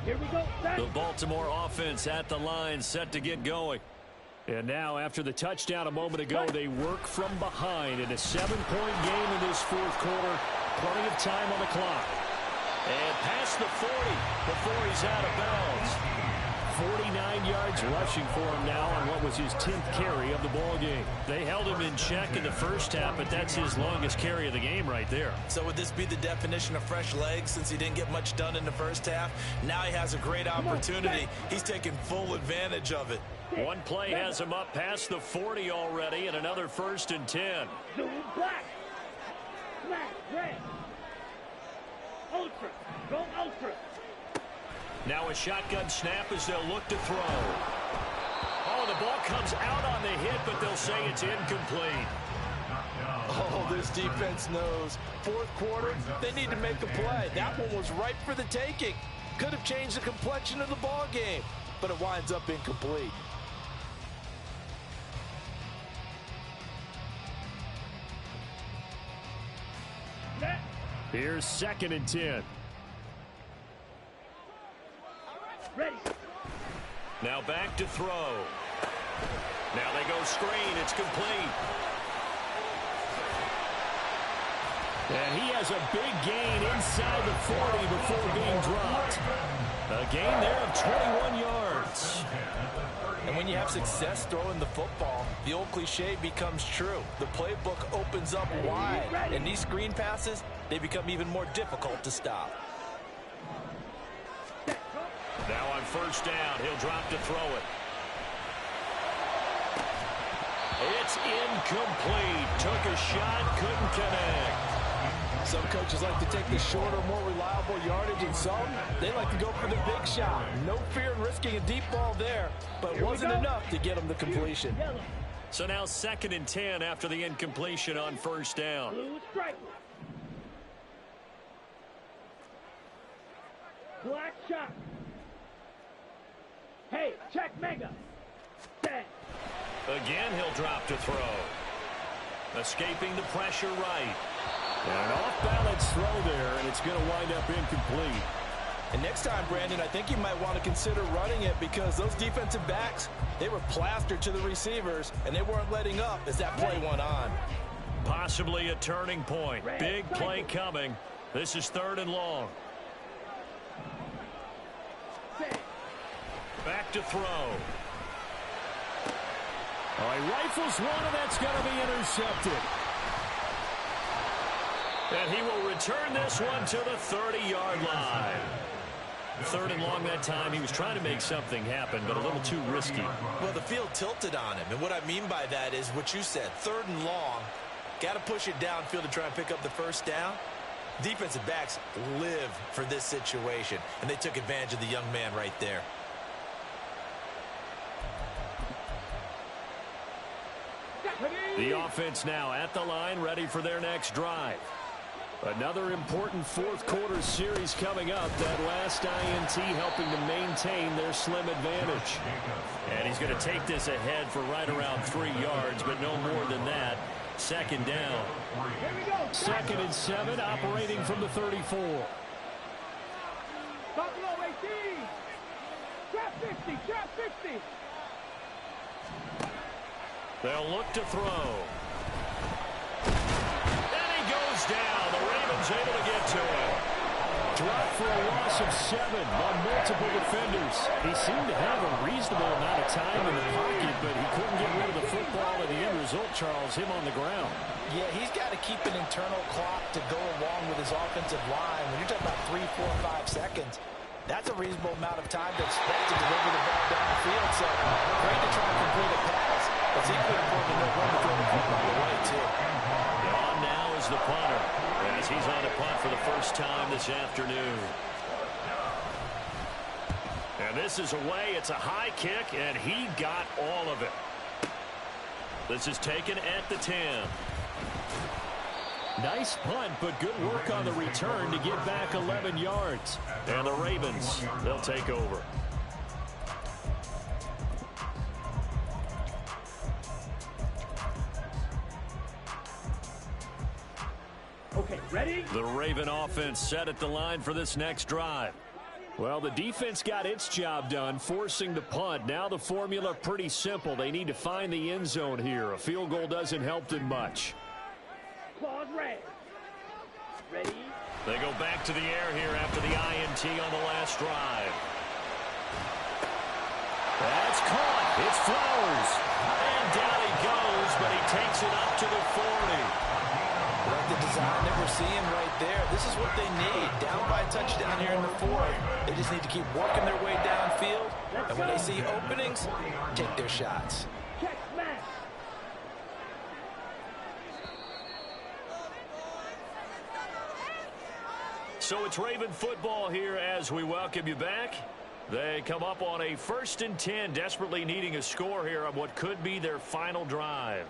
Here we go. The Baltimore offense at the line, set to get going. And now, after the touchdown a moment ago, they work from behind in a 7-point game in this fourth quarter. Plenty of time on the clock. And past the 40 before he's out of bounds. 49 yards rushing for him now on what was his 10th carry of the ball game. They held him in check in the first half, but that's his longest carry of the game right there. So would this be the definition of fresh legs since he didn't get much done in the first half? Now he has a great opportunity. He's taking full advantage of it. One play has him up past the 40 already, and another 1st and 10. Zoom black. Black, red. Ultra. Go ultra. Now a shotgun snap as they'll look to throw. Oh, and the ball comes out on the hit, but they'll say it's incomplete. Oh, this defense knows. Fourth quarter, they need to make a play. That one was ripe for the taking. Could have changed the complexion of the ball game, but it winds up incomplete. Here's 2nd and 10. Ready. Now back to throw. Now they go screen. It's complete. And he has a big gain inside the 40 before being dropped. A gain there of 21 yards. And when you have success throwing the football, the old cliche becomes true. The playbook opens up wide, and these screen passes, they become even more difficult to stop. Now on 1st down, he'll drop to throw it. It's incomplete. Took a shot, couldn't connect. Some coaches like to take the shorter, more reliable yardage, and some, they like to go for the big shot. No fear in risking a deep ball there, but it wasn't enough to get them the completion. So now 2nd and 10 after the incompletion on 1st down. Blue strike. Black shot. Hey, check mega. Stand. Again, he'll drop to throw. Escaping the pressure right. And an off-balance throw there, and it's going to wind up incomplete. And next time, Brandon, I think you might want to consider running it because those defensive backs, they were plastered to the receivers, and they weren't letting up as that play went on. Possibly a turning point. Big play coming. This is 3rd and long. Back to throw. Oh, he rifles one, and that's going to be intercepted. And he will return this one to the 30-yard line. 3rd and long that time. He was trying to make something happen, but a little too risky. Well, the field tilted on him, and what I mean by that is what you said. 3rd and long, got to push it downfield to try and pick up the 1st down. Defensive backs live for this situation, and they took advantage of the young man right there. The offense now at the line, ready for their next drive. Another important 4th quarter series coming up. That last INT helping to maintain their slim advantage. And he's going to take this ahead for right around 3 yards, but no more than that. 2nd down. 2nd and 7, operating from the 34. Buffalo 18. Trap 50. Trap 50. They'll look to throw. And he goes down. The Ravens able to get to him. Dropped for a loss of 7 on multiple defenders. He seemed to have a reasonable amount of time in the pocket, but he couldn't get rid of the football, and the end result, Charles, him on the ground. Yeah, he's got to keep an internal clock to go along with his offensive line. When you're talking about 3, 4, 5 seconds, that's a reasonable amount of time to expect to deliver the ball down the field. So great to try and complete a pass. It's equally important to know when to throw the football away, too. On now is the punter, as he's on a punt for the first time this afternoon. And this is away. It's a high kick, and he got all of it. This is taken at the 10. Nice punt, but good work on the return to get back 11 yards. And the Ravens, they'll take over. Okay, ready? The Raven offense set at the line for this next drive. Well, the defense got its job done, forcing the punt. Now the formula pretty simple. They need to find the end zone here. A field goal doesn't help them much. Claws red. Ready? They go back to the air here after the INT on the last drive. That's caught. It's Flowers. And down he goes, but he takes it up to the 40. Like the design that we're seeing right there. This is what they need. Down by a touchdown here in the 4th. They just need to keep working their way downfield. And when they see openings, take their shots. Check smash. So it's Raven football here as we welcome you back. They come up on a 1st and 10, desperately needing a score here on what could be their final drive.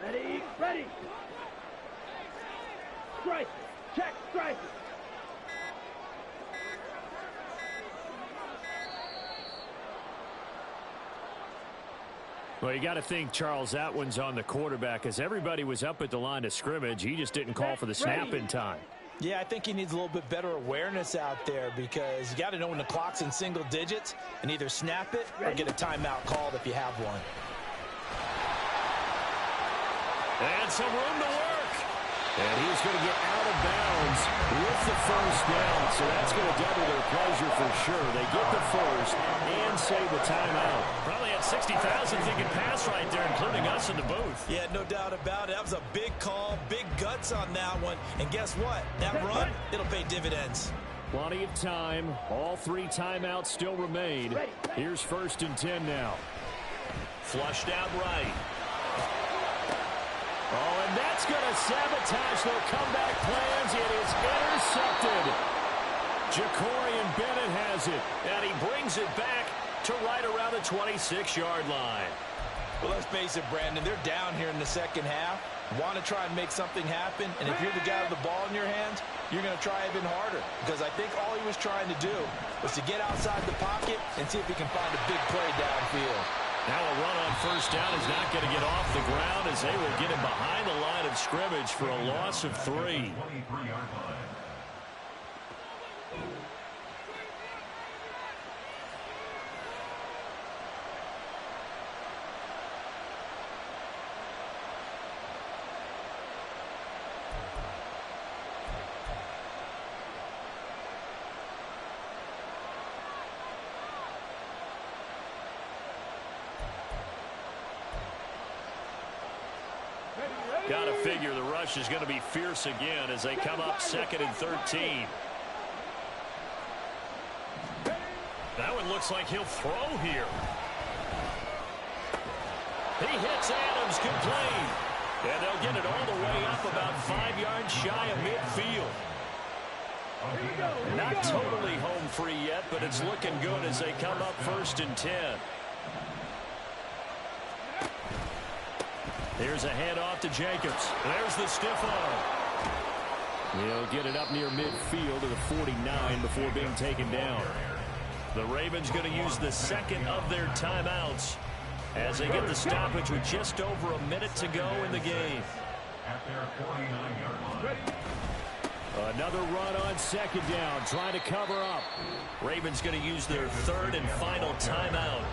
Ready, ready. Strike, check, strike. Well, you got to think, Charles, that one's on the quarterback as everybody was up at the line of scrimmage. He just didn't call for the snap in time. Yeah, I think he needs a little bit better awareness out there because you got to know when the clock's in single digits and either snap it or get a timeout called if you have one. And some room to work. And he's going to get out of bounds with the first down. So that's going to double their pleasure for sure. They get the first and save the timeout. Probably had 60,000 thinking pass right there, including us in the booth. Yeah, no doubt about it. That was a big call, big guts on that one. And guess what? That run, it'll pay dividends. Plenty of time. All 3 timeouts still remain. Here's 1st and 10 now. Flushed out right. Oh, and that's going to sabotage their comeback plans. It is intercepted. Jacorian Bennett has it. And he brings it back to right around the 26-yard line. Well, let's face it, Brandon, they're down here in the second half. Want to try and make something happen, and if you're the guy with the ball in your hands, you're going to try even harder because I think all he was trying to do was to get outside the pocket and see if he can find a big play downfield. Now a run on first down is not going to get off the ground as they will get him behind the line of scrimmage for a loss of 3. Got to figure the rush is going to be fierce again as they come up 2nd and 13. That one looks like he'll throw here. He hits Adams complete. And they'll get it all the way up about 5 yards shy of midfield. Not totally home free yet, but it's looking good as they come up 1st and 10. There's a handoff to Jacobs. There's the stiff arm. He'll get it up near midfield to the 49 before being taken down. The Ravens going to use the 2nd of their timeouts as they get the stoppage with just over a minute to go in the game. At their 49-yard line. Another run on 2nd down, trying to cover up. Ravens going to use their 3rd and final timeout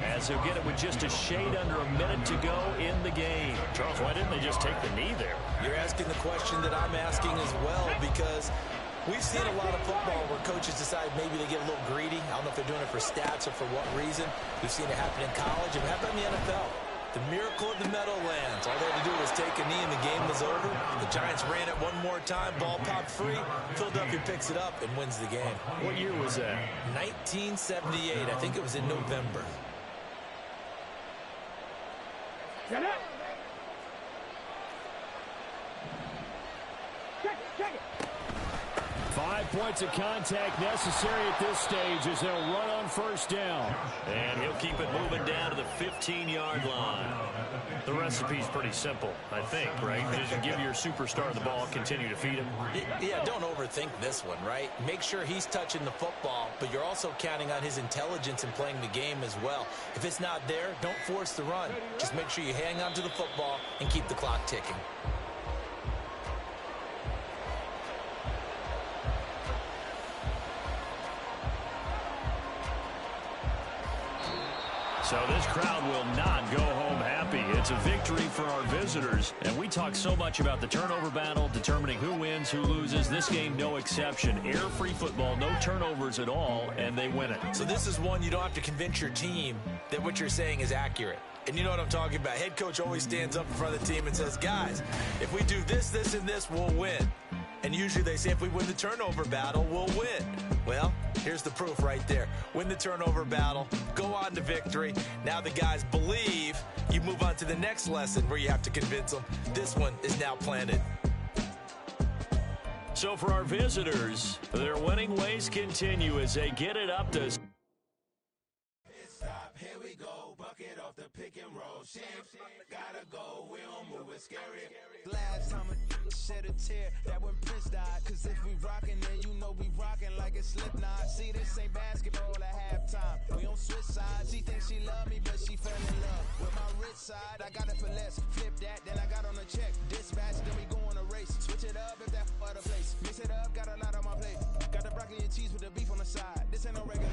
as they'll get it with just a shade under a minute to go in the game. Charles, why didn't they just take the knee there? You're asking the question that I'm asking as well because we've seen a lot of football where coaches decide maybe they get a little greedy. I don't know if they're doing it for stats or for what reason. We've seen it happen in college and happen in the NFL. The miracle of the Meadowlands. All they had to do was take a knee and the game was over. The Giants ran it one more time. Ball popped free. Philadelphia picks it up and wins the game. What year was that? 1978. I think it was in November. Get up. Check it. 5 points of contact necessary at this stage as they'll run on first down. And he'll keep it moving down to the 15-yard line. The recipe's pretty simple, I think, right? Just give your superstar the ball, continue to feed him. Yeah, don't overthink this one, right? Make sure he's touching the football, but you're also counting on his intelligence in playing the game as well. If it's not there, don't force the run. Just make sure you hang on to the football and keep the clock ticking. So this crowd will not go home happy. It's a victory for our visitors. And we talk so much about the turnover battle, determining who wins, who loses. This game, no exception. Error-free football, no turnovers at all, and they win it. So this is one you don't have to convince your team that what you're saying is accurate. And you know what I'm talking about. Head coach always stands up in front of the team and says, guys, if we do this, this, and this, we'll win. And usually they say if we win the turnover battle, we'll win. Well, here's the proof right there. Win the turnover battle, go on to victory. Now the guys believe. You move on to the next lesson where you have to convince them. This one is now planted. So for our visitors, their winning ways continue as they get it up to... Here we go, bucket off the pick and roll. Shit, gotta go, we don't move it scary. Last time a shed a tear, that when Prince died. Cause if we rockin', then you know we rockin' like it's Slipknot. See, this ain't basketball at halftime. We on switch sides. She thinks she love me, but she fell in love with my rich side. I got it for less. Flip that, then I got on a check. Dispatch, then we go on a race. Switch it up if that other place. Mix it up, got a lot on my plate. Got the broccoli and cheese with the beef on the side. This ain't no regular.